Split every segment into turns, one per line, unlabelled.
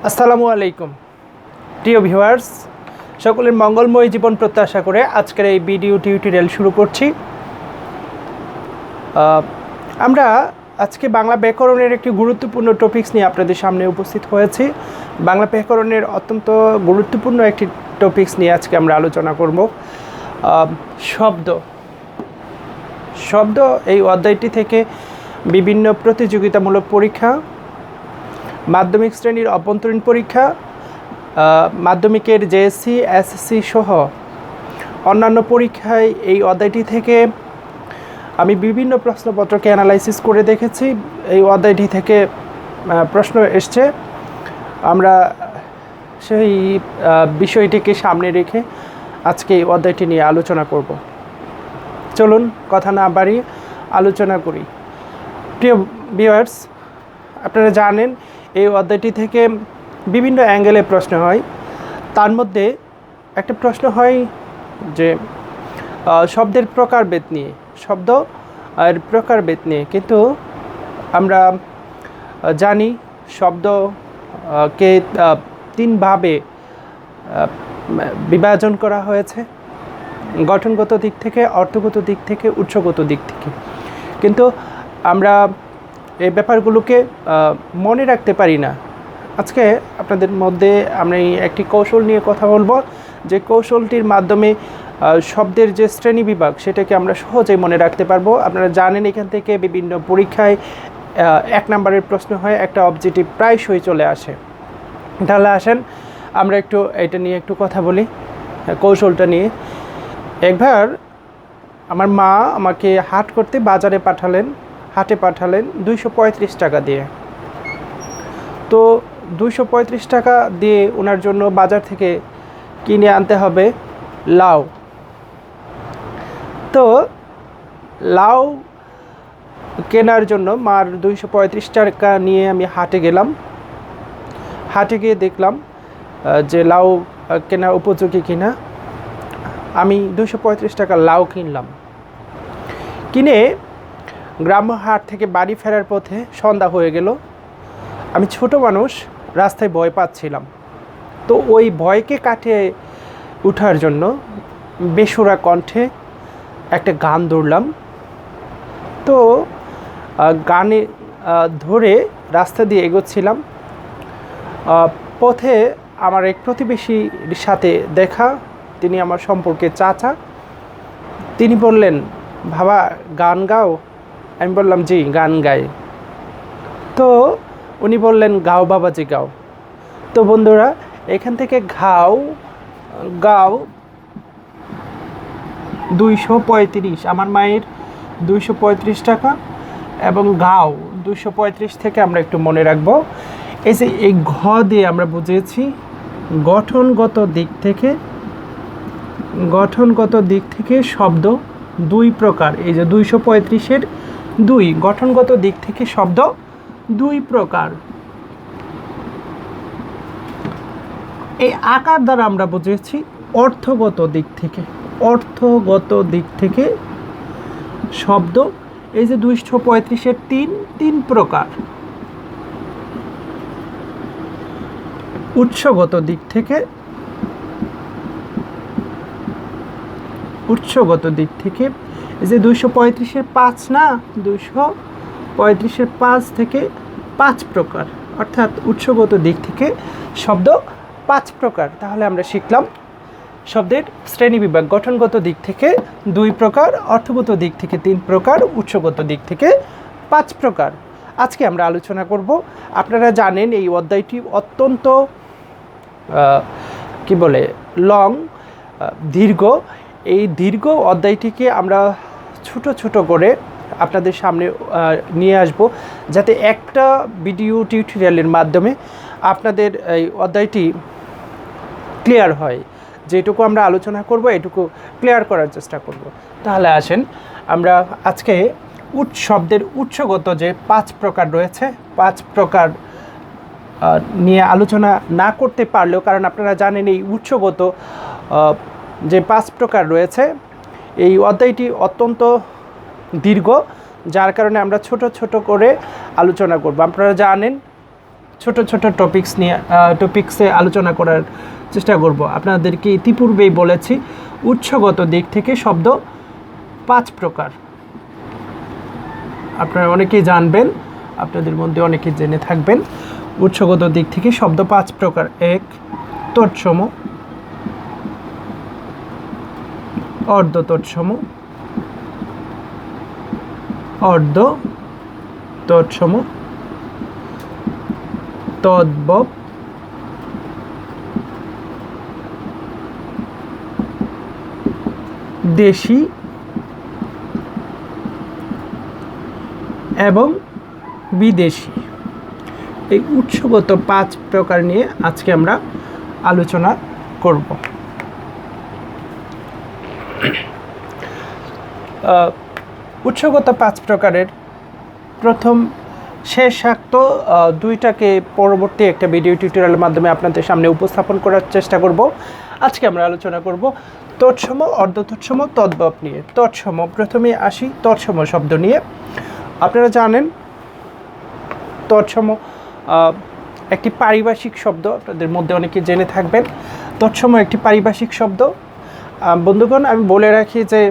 আসসালামু আলাইকুম প্রিয় ভিউয়ার্স, সকলের মঙ্গলময় জীবন প্রত্যাশা করে আজকের এই ভিডিও টিউটোরিয়াল শুরু করছি। আমরা আজকে বাংলা ব্যাকরণের একটি গুরুত্বপূর্ণ টপিকস নিয়ে আপনাদের সামনে উপস্থিত হয়েছি। বাংলা ব্যাকরণের অত্যন্ত গুরুত্বপূর্ণ একটি টপিকস নিয়ে আজকে আমরা আলোচনা করব। শব্দ শব্দ এই অধ্যায়টি থেকে বিভিন্ন প্রতিযোগিতামূলক পরীক্ষা, মাধ্যমিক শ্রেণীর অভ্যন্তরীণ পরীক্ষা, মাধ্যমিকের জেএসসি, এসএসসি সহ অন্যান্য পরীক্ষায় এই অধ্যায়টি থেকে আমি বিভিন্ন প্রশ্নপত্রকে অ্যানালাইসিস করে দেখেছি। এই অধ্যায়টি থেকে প্রশ্ন এসছে, আমরা সেই বিষয়টিকে সামনে রেখে আজকে এই অধ্যায়টি নিয়ে আলোচনা করব। চলুন কথা না বাড়িয়ে আলোচনা করি। প্রিয় ভিউয়ার্স, আপনারা জানেন এই অধ্যায়টি থেকে বিভিন্ন অ্যাঙ্গেলে প্রশ্ন হয়। তার মধ্যে একটা প্রশ্ন হয় যে শব্দের প্রকারভেদ নিয়ে, শব্দ আর প্রকারভেদ নিয়ে। কিন্তু আমরা জানি শব্দকে তিনভাবে বিভাজন করা হয়েছে: গঠনগত দিক থেকে, অর্থগত দিক থেকে, উৎসগত দিক থেকে। কিন্তু আমরা এই ব্যাপারগুলোকে মনে রাখতে পারি না। আজকে আপনাদের মধ্যে আমরা একটি কৌশল নিয়ে কথা বলবো, যে কৌশলটির মাধ্যমে শব্দের যে শ্রেণী বিভাগ সেটাকে আমরা সহজেই মনে রাখতে পারবো। আপনারা জানেন এখান থেকে বিভিন্ন পরীক্ষায় 1 নম্বরের প্রশ্ন হয়, একটা অবজেক্টিভ প্রায়শই চলে আসে। তাহলে আসেন আমরা একটু এটা নিয়ে একটু কথা বলি, কৌশলটা নিয়ে। একবার আমার মা আমাকে হাট করতে বাজারে হাটে পাঠালেন 235 টাকা দিয়ে। তো 235 টাকা দিয়ে ওনার জন্য বাজার থেকে কিনে আনতে হবে লাউ। তো লাউ কেনার জন্য মার 235 টাকা নিয়ে আমি হাটে গেলাম। হাটে গিয়ে দেখলাম যে লাউ কেনা উপযোগী কিনা। আমি 235 টাকা লাউ কিনলাম। কিনে গ্রাম্য হাট থেকে বাড়ি ফেরার পথে সন্ধ্যা হয়ে গেল। আমি ছোট মানুষ, রাস্তায় ভয় পাচ্ছিলাম। তো ওই ভয়কে কাটিয়ে ওঠার জন্য বেসুরা কণ্ঠে একটা গান ধরলাম। তো গানে ধরে রাস্তা দিয়ে এগোচ্ছিলাম। পথে আমার এক প্রতিবেশীর সাথে দেখা, তিনি আমার সম্পর্কে চাচা। তিনি বললেন, বাবা গান গাও? আমি বললাম, জি গান গাই। তো উনি বললেন, গাও বাবাজি গাও। তো বন্ধুরা, এখান থেকে গাও 235, আমার মায়ের 235 টাকা, এবং গাও 235 থেকে আমরা একটু মনে রাখবো। এই যে এই ঘ দিয়ে আমরা বুঝিয়েছি গঠনগত দিক থেকে শব্দ দুই প্রকার। এই যে 235-এর 2, গঠনগত দিক থেকে শব্দ দুই প্রকার। এই আকার দ্বারা আমরা বুঝেছি অর্থগত দিক থেকে শব্দ। এই যে 235-এর 3 প্রকার। উৎসগত দিক থেকে এই যে 235-এর 5 না, 235-এর 5 থেকে 5 প্রকার, অর্থাৎ উৎসগত দিক থেকে শব্দ 5 প্রকার। তাহলে আমরা শিখলাম শব্দের শ্রেণীবিভাগ: গঠনগত দিক থেকে 2 প্রকার, অর্থগত দিক থেকে 3 প্রকার, উৎসগত দিক থেকে 5 প্রকার। আজকে আমরা আলোচনা করব। আপনারা জানেন এই অধ্যায়টি অত্যন্ত দীর্ঘ। এই দীর্ঘ অধ্যায়টিকে আমরা ছোট করে আপনাদের সামনে নিয়ে আসব, যাতে একটা ভিডিও টিউটোরিয়ালের মাধ্যমে আপনাদের এই অধ্যায়টি ক্লিয়ার হয়। যেটুকু আমরা আলোচনা করব এটুকু ক্লিয়ার করার চেষ্টা করব। তাহলে আসেন আমরা আজকে শব্দের উৎসগত যে 5 প্রকার রয়েছে, 5 প্রকার নিয়ে আলোচনা না করতে পারলেও, কারণ আপনারা জানেন এই উৎসগত যে 5 প্রকার রয়েছে, এই অধ্যায়টি অত্যন্ত দীর্ঘ, যার কারণে আমরা ছোট করে আলোচনা করব। আপনারা জানেন ছোট ছোট টপিক্সে আলোচনা করার চেষ্টা করব। আপনাদেরকে ইতিপূর্বেই বলেছি উৎসগত দিক থেকে শব্দ 5 প্রকার। আপনারা অনেকেই জানবেন, আপনাদের মধ্যে অনেকেই জেনে থাকবেন। উৎসগত দিক থেকে শব্দ 5 প্রকার। 1 তৎসম, অর্ধ তৎসম, অর্ধ তৎসম, তদ্ভব, দেশি এবং বিদেশি। এই উৎসগত 5 প্রকার নিয়ে আজকে আমরা আলোচনা করব। উৎসগত 5 প্রকারের প্রথম শেষাক্ত 2টাকে পরবর্তী একটা ভিডিও টিউটোরিয়ালের মাধ্যমে আপনাদের সামনে উপস্থাপন করার চেষ্টা করব। আজকে আমরা আলোচনা করব তৎসম, অর্ধ তৎসম, তদ্ভব নিয়ে। তৎসম, প্রথমে আসি তৎসম শব্দ নিয়ে। আপনারা জানেন তৎসম একটি পারিভাষিক শব্দ, আপনাদের মধ্যে অনেকে জেনে থাকবেন। তৎসম একটি পারিভাষিক শব্দ। বন্ধুগণ, আমি বলে রাখি যে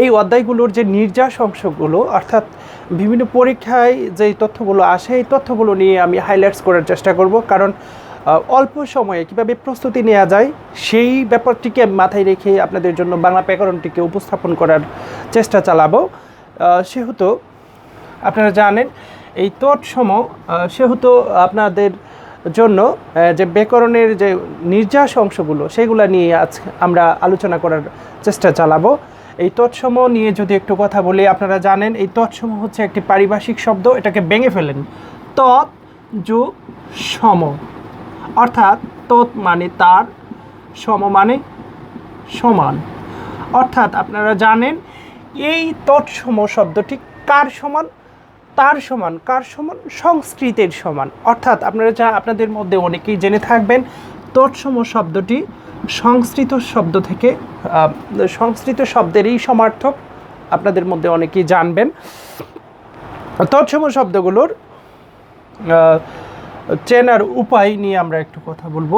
এই অধ্যায়গুলোর যে নির্যাস অংশগুলো, অর্থাৎ বিভিন্ন পরীক্ষায় যে তথ্যগুলো আসে, এই তথ্যগুলো নিয়ে আমি হাইলাইটস করার চেষ্টা করব। কারণ অল্প সময়ে কীভাবে প্রস্তুতি নেওয়া যায় সেই ব্যাপারটিকে মাথায় রেখে আপনাদের জন্য বাংলা ব্যাকরণটিকে উপস্থাপন করার চেষ্টা চালাবো। সেহেতু আপনারা জানেন এই তৎসম, সেহেতু আপনাদের জন্য যে ব্যাকরণের যে নির্যাস অংশগুলো সেগুলো নিয়ে আজ আমরা আলোচনা করার চেষ্টা চালাবো। এই তৎসম নিয়ে যদি একটু কথা বলি, আপনারা জানেন এই তৎসম হচ্ছে একটি পারিভাষিক শব্দ। এটাকে ভেঙে ফেলেন। তৎ যোগ সম, অর্থাৎ তৎ মানে তার, সম মানে সমান। অর্থাৎ আপনারা জানেন এই তৎসম শব্দটি কার সমান? তার সমান। কার সমান? সংস্কৃতের সমান। অর্থাৎ আপনারা আপনাদের মধ্যে অনেকেই জেনে থাকবেন তৎসম শব্দটি সংস্কৃত শব্দ থেকে, সংস্কৃত শব্দেরই সমার্থক। আপনাদের মধ্যে অনেকেই জানবেন। তৎসম শব্দগুলোর চেনার উপায় নিয়ে আমরা একটু কথা বলবো।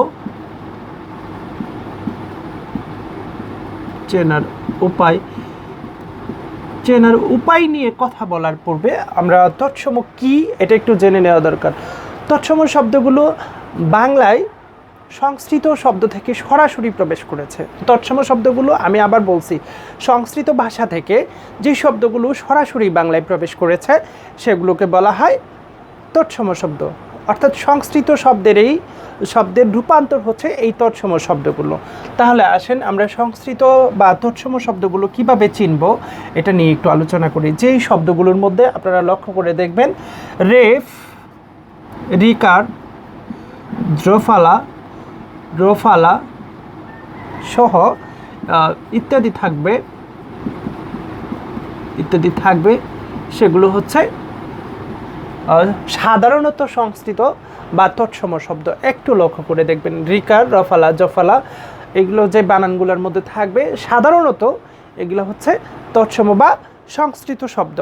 চেনার উপায় নিয়ে কথা বলার পূর্বে আমরা তৎসম কি এটা একটু জেনে নেওয়া দরকার। তৎসম শব্দগুলো বাংলায় সংস্কৃত শব্দ থেকে সরাসরি প্রবেশ করেছে। তৎসম শব্দগুলো, আমি আবার বলছি, সংস্কৃত ভাষা থেকে যে শব্দগুলো সরাসরি বাংলায় প্রবেশ করেছে সেগুলোকে বলা হয় তৎসম শব্দ। অর্থাৎ সংস্কৃত শব্দের রূপান্তর হচ্ছে এই তৎসম শব্দগুলো। তাহলে আসেন আমরা সংস্কৃত বা তৎসম শব্দগুলো কিভাবে চিনব এটা নিয়ে একটু আলোচনা করি। যেই শব্দগুলোর মধ্যে আপনারা লক্ষ্য করে দেখবেন রেফ, রিকার, দ্রফালা, রোফালা সহ ইত্যাদি থাকবে, সেগুলো হচ্ছে সাধারণত সংস্কৃত বা তৎসম শব্দ। একটু লক্ষ্য করে দেখবেন রিকার, রফালা, জফালা এগুলো যে বানানগুলোর মধ্যে থাকবে সাধারণত এগুলো হচ্ছে তৎসম বা সংস্কৃত শব্দ।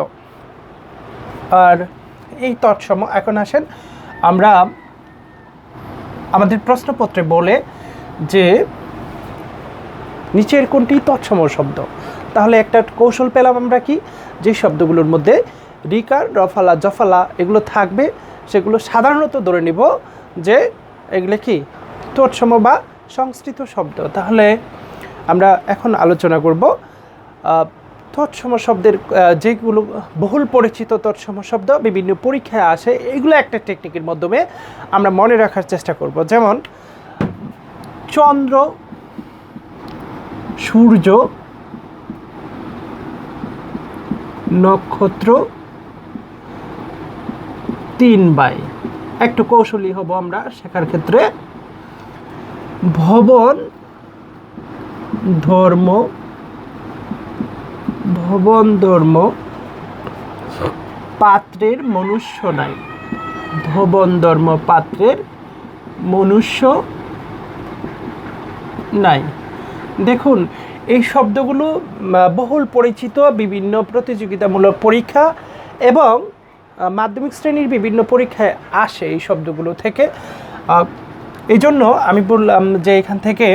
আর এই তৎসম, এখন আসেন আমরা আমাদের প্রশ্নপত্রে বলে যে নিচের কোনটি তৎসম শব্দ। তাহলে একটা কৌশল পেলাম আমরা কি, যে শব্দগুলোর মধ্যে রিকার, রফালা, জফালা এগুলো থাকবে সেগুলো সাধারণত ধরে নিব যে এগুলো কি তৎসম বা সংস্কৃত শব্দ। তাহলে আমরা এখন আলোচনা করব তৎসম শব্দের যেগুলো বহুল পরিচিত তৎসম শব্দ বিভিন্ন পরীক্ষায় আসে, এগুলো একটা টেকনিকের মাধ্যমে আমরা মনে রাখার চেষ্টা করব। যেমন চন্দ্র, সূর্য, নক্ষত্র, 3 বাই। একটু কৌশলী হব আমরা শেখার ক্ষেত্রে। ভবন, ধর্ম, পাত্রের মনুষ্য নাই। ভবন, ধর্ম, পাত্রের মনুষ্য নাই। দেখুন এই শব্দগুলো বহুল পরিচিত বিভিন্ন প্রতিযোগিতামূলক পরীক্ষা এবং মাধ্যমিক শ্রেণীর বিভিন্ন পরীক্ষায় আসে এই শব্দগুলো থেকে। এই জন্য আমি বললাম যে এখান থেকে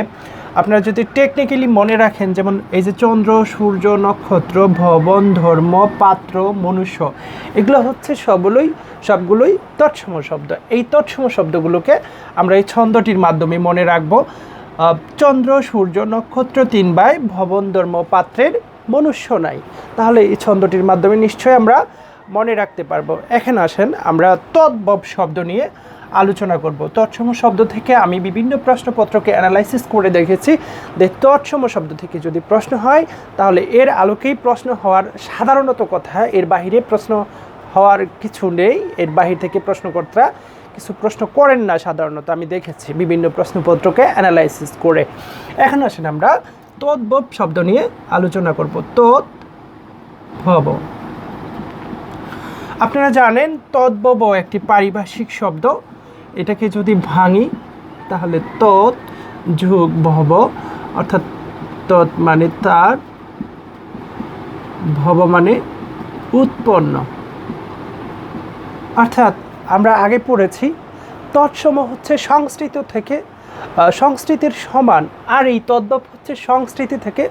আপনারা যদি টেকনিক্যালি মনে রাখেন, যেমন এই যে চন্দ্র, সূর্য, নক্ষত্র, ভবন, ধর্ম, পাত্র, মনুষ্য, এগুলো হচ্ছে সবগুলোই তৎসম শব্দ। এই তৎসম শব্দগুলোকে আমরা এই ছন্দটির মাধ্যমে মনে রাখবো। চন্দ্র, সূর্য, নক্ষত্র 3 ভাই, ভবন, ধর্ম, পাত্রের মনুষ্য নাই। তাহলে এই ছন্দটির মাধ্যমে নিশ্চয়ই আমরা মনে রাখতে পারবো। এখন আসেন আমরা তদ্ভব শব্দ নিয়ে আলোচনা করব। তৎসম শব্দ থেকে আমি বিভিন্ন প্রশ্নপত্রকে অ্যানালাইসিস করে দেখেছি যে তৎসম শব্দ থেকে যদি প্রশ্ন হয় তাহলে এর আলোকেই প্রশ্ন হওয়ার সাধারণত কথা, এর বাহিরে প্রশ্ন হওয়ার কিছু নেই। এর বাহির থেকে প্রশ্নকর্তা কিছু প্রশ্ন করেন না সাধারণত, আমি দেখেছি বিভিন্ন প্রশ্নপত্রকে অ্যানালাইসিস করে। এখন আসেন আমরা তদ্ভব শব্দ নিয়ে আলোচনা করব। তদ্ভব, আপনারা জানেন তদ্ভব একটি পারিভাষিক শব্দ। এটাকে যদি ভাঙি তাহলে তৎ যোগ ভব, অর্থাৎ তৎ মানে তার, ভব মানে উৎপন্ন। অর্থাৎ আমরা আগে পড়েছি তৎসম হচ্ছে সংস্কৃত থেকে, সংস্কৃতির সমান, আর এই তদ্ভব হচ্ছে সংস্কৃতি থেকে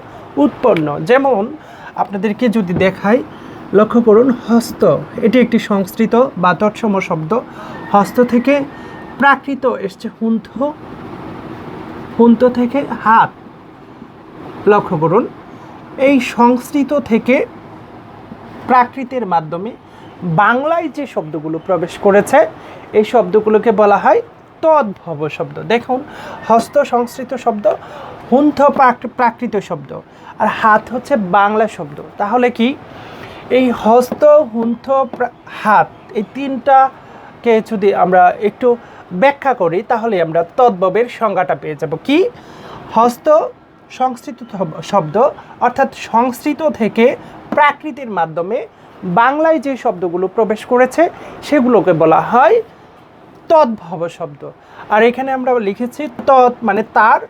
উৎপন্ন। যেমন আপনাদেরকে যদি দেখাই, লক্ষ্য করুন, হস্ত, এটি একটি সংস্কৃত বা তৎসম শব্দ। হস্ত থেকে প্রাকৃত এসছে হুন্থ, হুন্থ থেকে হাত। লক্ষ্য করুন, এই সংস্কৃত থেকে প্রাকৃতের মাধ্যমে বাংলায় যে শব্দগুলো প্রবেশ করেছে এই শব্দগুলোকে বলা হয় তদ্ভব শব্দ। দেখুন, হস্ত সংস্কৃত শব্দ, হুন্থ প্রাকৃত শব্দ, আর হাত হচ্ছে বাংলা শব্দ। তাহলে কি এই হস্ত, হুন্থ, হাত, এই তিনটাকে যদি আমরা একটু ব্যাখ্যা করি তাহলে আমরা তদ্ভবের সংজ্ঞাটা পেয়ে যাব। কি? হস্ত সংস্কৃত শব্দ, অর্থাৎ সংস্কৃত থেকে প্রাকৃতের মাধ্যমে বাংলায় যে শব্দগুলো প্রবেশ করেছে সেগুলোকে বলা হয় তদ্ভব শব্দ। আর এখানে আমরা লিখেছি তৎ মানে তার,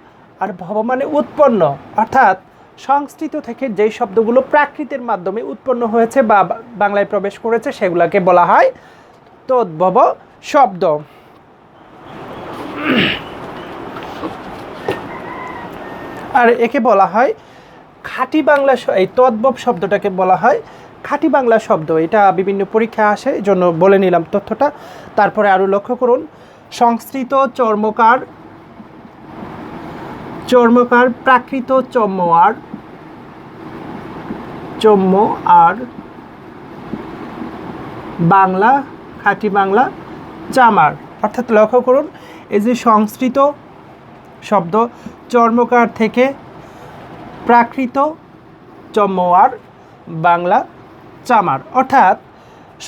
আর ভব মানে উৎপন্ন, অর্থাৎ সংস্কৃত থেকে যেই শব্দগুলো প্রাকৃতের মাধ্যমে উৎপন্ন হয়েছে বা বাংলায় প্রবেশ করেছে সেগুলোকে বলা হয় তদ্ভব শব্দ। আর একে বলা হয় খাঁটি বাংলা, এই তদ্ভব শব্দটাকে বলা হয় খাঁটি বাংলা শব্দ। এটা বিভিন্ন পরীক্ষা আসে, এই জন্য বলে নিলাম তথ্যটা। তারপরে আরও লক্ষ্য করুন, সংস্কৃত চর্মকার, চর্মকার প্রাকৃত চম্মোয়ার, চম্মোয়ার বাংলা খাঁটি বাংলা চামার। অর্থাৎ লক্ষ্য করুন, এই যে সংস্কৃত শব্দ চর্মকার থেকে প্রাকৃত চম্মোয়ার বাংলা চামার, অর্থাৎ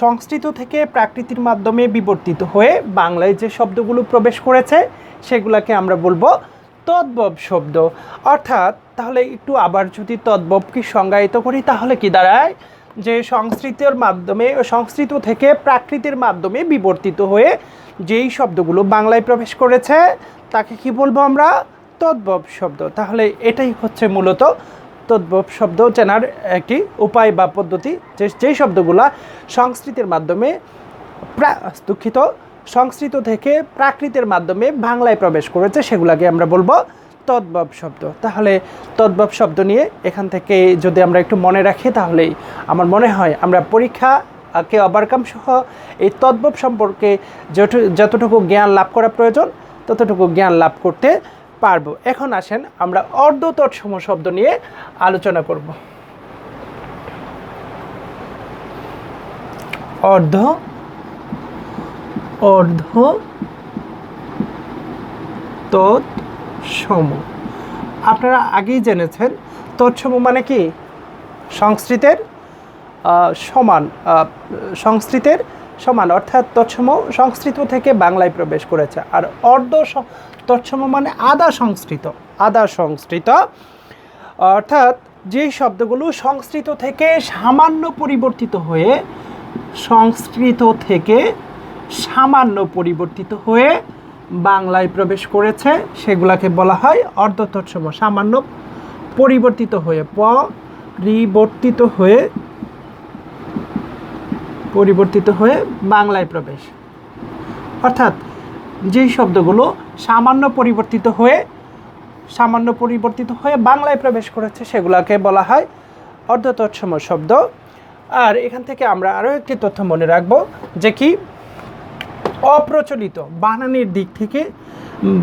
সংস্কৃত থেকে প্রাকৃতির মাধ্যমে বিবর্তিত হয়ে বাংলায় যে শব্দগুলো প্রবেশ করেছে সেগুলোকে আমরা বলবো তদ্ভব শব্দ। অর্থাৎ তাহলে একটু আবার যদি তদ্ভবকে সংজ্ঞায়িত করি তাহলে কি দাঁড়ায়, যে সংস্কৃতের মাধ্যমে, সংস্কৃত থেকে প্রাকৃতের মাধ্যমে বিবর্তিত হয়ে যেই শব্দগুলো বাংলায় প্রবেশ করেছে তাকে কি বলবো আমরা? তদ্ভব শব্দ। তাহলে এটাই হচ্ছে মূলত তদ্ভব শব্দ চেনার একটি উপায় বা পদ্ধতি, যেই শব্দগুলো সংস্কৃতের মাধ্যমে, সংস্কৃত থেকে প্রাকৃতের মাধ্যমে বাংলায় প্রবেশ করেছে সেগুলোকে আমরা বলবো তদ্ভব শব্দ। তাহলে তদ্ভব শব্দ নিয়ে এখান থেকে যদি আমরা একটু মনে রাখি তাহলেই আমার মনে হয় আমরা পরীক্ষাকে ওভারকাম সহ এই তদ্ভব সম্পর্কে যতটুকু জ্ঞান লাভ করা প্রয়োজন ততটুকু জ্ঞান লাভ করতে পারবো। এখন আসেন আমরা অর্ধ তৎসম শব্দ নিয়ে আলোচনা করব। অর্ধ তৎসম, আপনারা আগেই জেনেছেন তৎসম মানে কি? সংস্কৃতের সমান, সংস্কৃতের সমান, অর্থাৎ তৎসম সংস্কৃত থেকে বাংলায় প্রবেশ করেছে। আর অর্ধ তৎসম মানে আধা সংস্কৃত, অর্থাৎ যে শব্দগুলো সংস্কৃত থেকে সামান্য পরিবর্তিত হয়ে, সংস্কৃত থেকে সামান্য পরিবর্তিত হয়ে বাংলায় প্রবেশ করেছে সেগুলাকে বলা হয় অর্ধ তৎসম। সামান্য পরিবর্তিত হয়ে, পরিবর্তিত হয়ে পরিবর্তিত হয়ে বাংলায় প্রবেশ, অর্থাৎ যেই শব্দগুলো সামান্য পরিবর্তিত হয়ে বাংলায় প্রবেশ করেছে সেগুলোকে বলা হয় অর্ধ তৎসম শব্দ। আর এখান থেকে আমরা আরও একটি তথ্য মনে রাখবো যে কি অপ্রচলিত বানানের দিক থেকে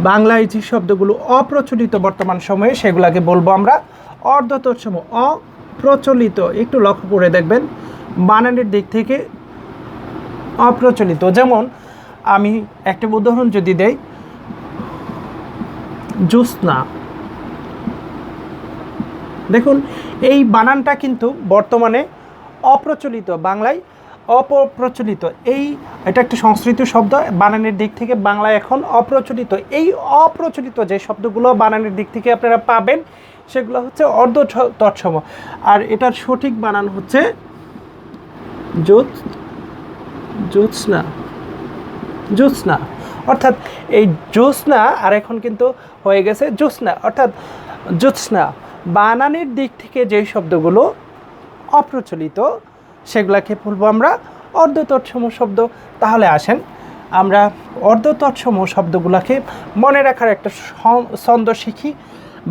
বাংলায় যে শব্দগুলো অপ্রচলিত বর্তমান সময়ে সেগুলোকে বলবো আমরা অর্ধ তৎসম। অপ্রচলিত একটু লক্ষ্য করে দেখবেন বানানের দিক থেকে অপ্রচলিত। যেমন আমি একটা উদাহরণ যদি দেই, জ্যোৎস্না, দেখুন এই বানানটা কিন্তু বর্তমানে অপ্রচলিত, বাংলায় অপ্রচলিত। এটা একটা সংস্কৃত শব্দ, বানানের দিক থেকে বাংলায় এখন অপ্রচলিত। এই অপ্রচলিত যে শব্দগুলো বানানের দিক থেকে আপনারা পাবেন সেগুলো হচ্ছে অর্ধ তৎসম। আর এটার সঠিক বানান হচ্ছে জ্যোৎস্না, অর্থাৎ এই জ্যোৎস্না আর এখন কিন্তু হয়ে গেছে জ্যোৎস্না, অর্থাৎ জ্যোৎস্না। বানানের দিক থেকে যে শব্দগুলো অপ্রচলিত সেগুলোকে বলবো আমরা অর্ধ তৎসম শব্দ। তাহলে আসেন আমরা অর্ধ তৎসম শব্দগুলোকে মনে রাখার একটা ছন্দ শিখি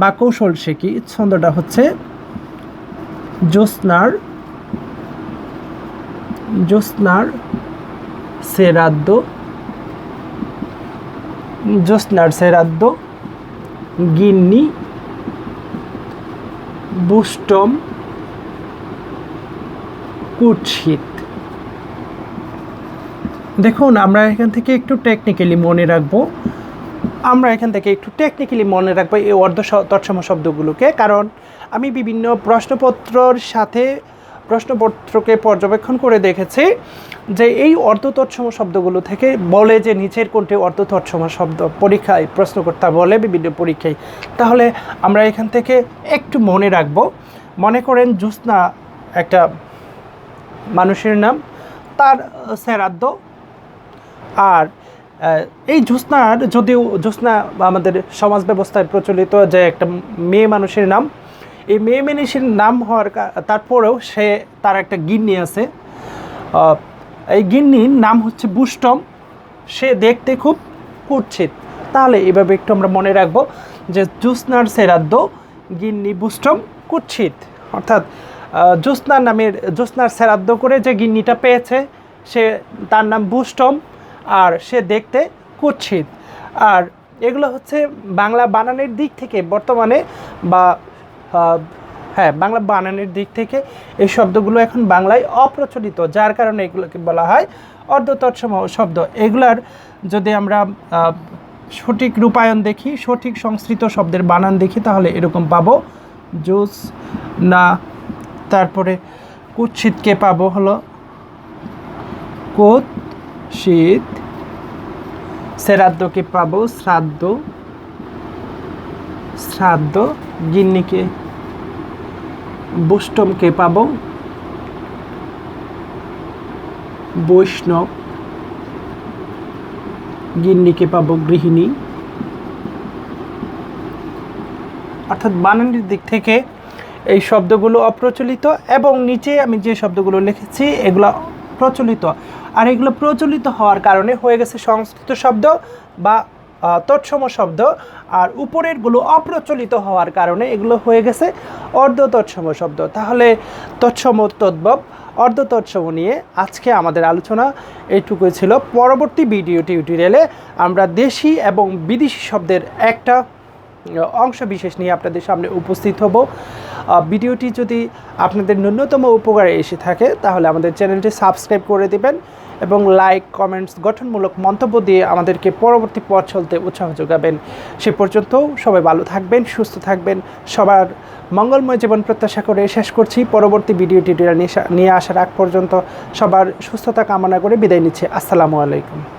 বা কৌশল শিখি। ছন্দটা হচ্ছে জ্যোৎস্নার শ্রাদ্ধ, গিন্নি, বুষ্টম, কুৎসিত। দেখুন আমরা এখান থেকে একটু টেকনিক্যালি মনে রাখবো এই অর্ধ তৎসম শব্দগুলোকে, কারণ আমি বিভিন্ন প্রশ্নপত্রকে পর্যবেক্ষণ করে দেখেছি যে এই অর্ধ তৎসম শব্দগুলো থেকে বলে যে নিচের কোনটি অর্ধ তৎসম শব্দ, পরীক্ষায় প্রশ্নকর্তা বলে বিভিন্ন পরীক্ষায়। তাহলে আমরা এখান থেকে একটু মনে রাখবো। মনে করেন জ্যোৎস্না একটা মানুষের নাম, তার শ্রাদ্ধ। আর এই জ্যোৎস্না আমাদের সমাজ ব্যবস্থায় প্রচলিত যে একটা মেয়ে মানুষের নাম। এই মেয়ে মানুষের নাম হওয়ার তারপরেও তার একটা গিন্নি আছে, এই গিন্নির নাম হচ্ছে বুষ্টম, সে দেখতে খুব কুৎসিত। তাহলে এভাবে একটু আমরা মনে রাখবো যে জ্যোৎস্নার শ্রাদ্ধ, গিন্নি, বুষ্টম, কুৎসিত। অর্থাৎ জ্যোৎস্নার শ্রাদ্ধ করে যে গিন্নিটা পেয়েছে তার নাম বুষ্টম, আর সে দেখতে কুৎসিত। আর এগুলো হচ্ছে বাংলা বানানের দিক থেকে বর্তমানে বাংলা বানানের দিক থেকে এই শব্দগুলো এখন বাংলায় অপ্রচলিত, যার কারণে এগুলোকে বলা হয় অর্ধ তৎসম শব্দ। এগুলার যদি আমরা সঠিক রূপায়ণ দেখি, সঠিক সংস্কৃত শব্দের বানান দেখি, তাহলে এরকম পাবো জ্যোৎস্না, তারপরে কুৎসিতকে পাবো হলো কুৎসিত, শ্রাদ্ধকে পাবো শ্রাদ্ধ, গিন্নিকে বুষ্টমকে পাবো বৈষ্ণব, গিন্নিকে পাবো গৃহিণী। অর্থাৎ বানানের দিক থেকে এই শব্দগুলো অপ্রচলিত, এবং নিচে আমি যে শব্দগুলো লিখেছি এগুলো প্রচলিত। আর এগুলো প্রচলিত হওয়ার কারণে হয়ে গেছে সংস্কৃত শব্দ বা তৎসম শব্দ, আর উপরেরগুলো অপ্রচলিত হওয়ার কারণে এগুলো হয়ে গেছে অর্ধ তৎসম শব্দ। তাহলে তৎসম, তদ্ভব, অর্ধ তৎসম নিয়ে আজকে আমাদের আলোচনা এইটুকুই ছিল। পরবর্তী ভিডিও টিউটোরিয়ালে আমরা দেশি এবং বিদেশি শব্দের একটা অংশ বিশেষ নিয়ে আপনাদের সামনে উপস্থিত হব। ভিডিওটি যদি আপনাদের ন্যূনতম উপকারে এসে থাকে তাহলে আমাদের চ্যানেলটি সাবস্ক্রাইব করে দেবেন এবং লাইক, কমেন্টস, গঠনমূলক মন্তব্য দিয়ে আমাদেরকে পরবর্তী পথ চলতে উৎসাহ যোগাবেন। সে পর্যন্ত সবাই ভালো থাকবেন, সুস্থ থাকবেন, সবার মঙ্গলময় জীবন প্রত্যাশা করে শেষ করছি। পরবর্তী ভিডিও টিউটোরিয়াল নিয়ে আসার আগ পর্যন্ত সবার সুস্থতা কামনা করে বিদায় নিচ্ছি। আসসালামু আলাইকুম।